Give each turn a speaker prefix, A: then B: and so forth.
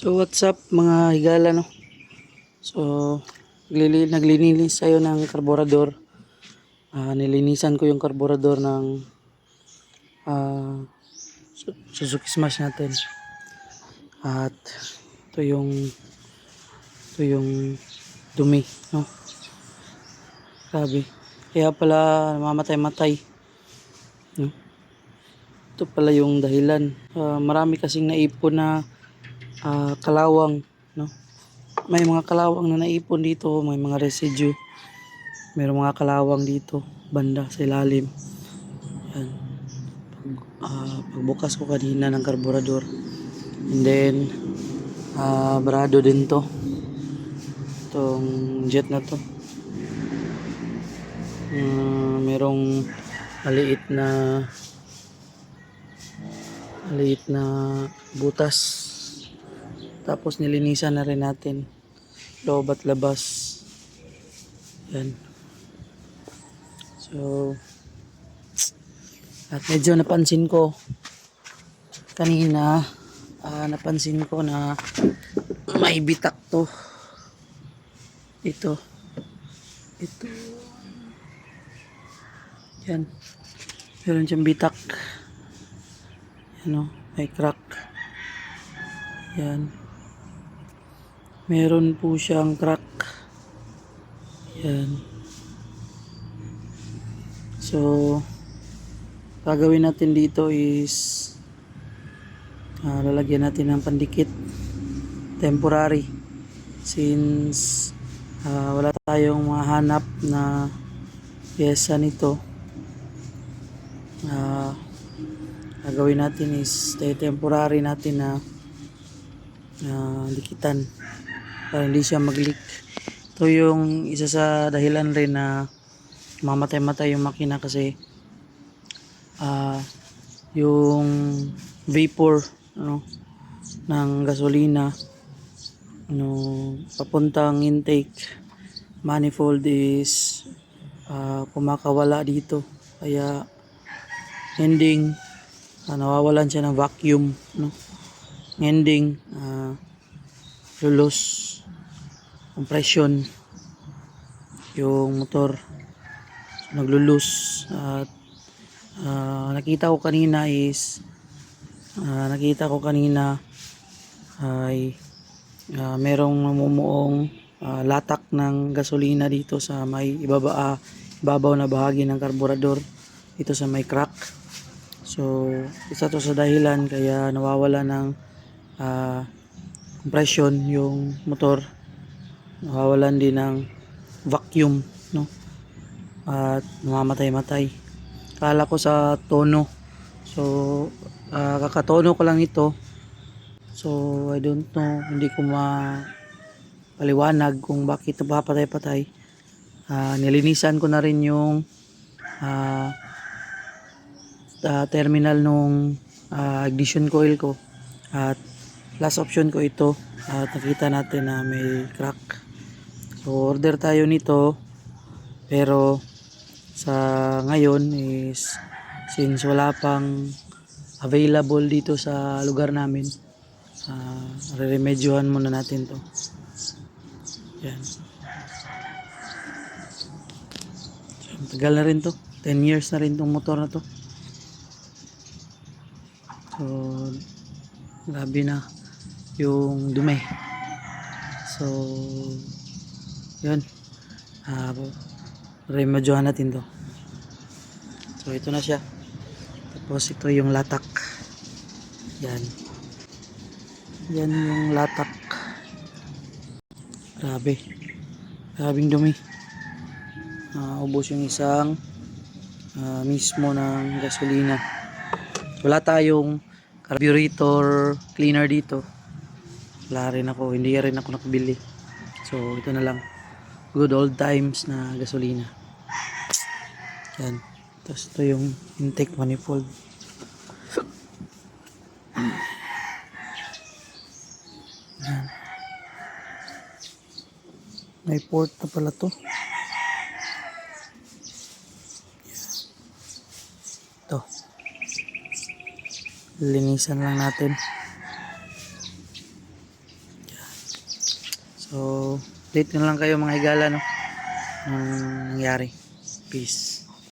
A: So what's up mga higala, no? So naglilinis tayo ng karburador. Nilinisan ko yung karburador ng ah, Suzuki Smash natin. At ito yung dumi, no? Grabe. Kaya pala namamatay-matay, no? Ito pala yung dahilan. Marami kasing naipon na kalawang, no? May mga kalawang na naipon dito, may mga residue. Mayroong mga kalawang dito, banda sa ilalim. Yan. Pagbukas ko kanina ng karburador. And then, barado din to. Itong jet na to. Merong maliit na butas. Tapos nilinisan na rin natin loob at labas. Yan. So, at medyo napansin ko kanina, napansin ko na may bitak to. Ito. Yan. Meron siyang bitak. Yan o, may crack. Yan. Meron po siyang crack. Yan. So, gagawin natin dito is lalagyan natin ng pandikit temporary since wala tayong mahanap na pyesa nito. Gagawin natin is temporary natin na dikitan para hindi siya mag-leak. Ito yung isa sa dahilan rin na mamatay-matay yung makina kasi yung vapor, ano, ng gasolina, ano, papuntang intake manifold is kumakawala dito, kaya ending nawawalan siya ng vacuum, no? Ending lulus compression yung motor, so, naglulus. At nakita ko kanina ay merong namumuong latak ng gasolina dito sa may ibabaw na bahagi ng karburador, dito sa may crack. So isa to sa dahilan kaya nawawala ng compression yung motor, nawawalan din ng vacuum, no? At namamatay-matay. Kala ko sa tono. So kakatono ko lang ito. So I don't know, hindi ko mapaliwanag kung bakit napapatay-patay. Nilinisan ko na rin yung terminal nung ignition coil ko, at last option ko ito, at nakita natin na may crack. So order tayo nito, pero sa ngayon is since wala pang available dito sa lugar namin, re-remedyohan muna natin to. Yan. So, tagal na rin to, 10 years na rin tong motor na to. So grabe na yung dumi. So yun, remedyohan natin to. So ito na siya. Tapos ito yung latak. Yan yung latak. Grabing dumi. Ubos yung isang mismo ng gasolina. Wala tayong carburetor cleaner dito. Hindi rin ako nakabili. So ito na lang, good old times na gasolina. Yan. Tapos ito yung intake manifold. Yan. May port na pala to. Ito, linisan lang natin. So, date na lang kayo mga higala, no? Ang nangyari. Peace.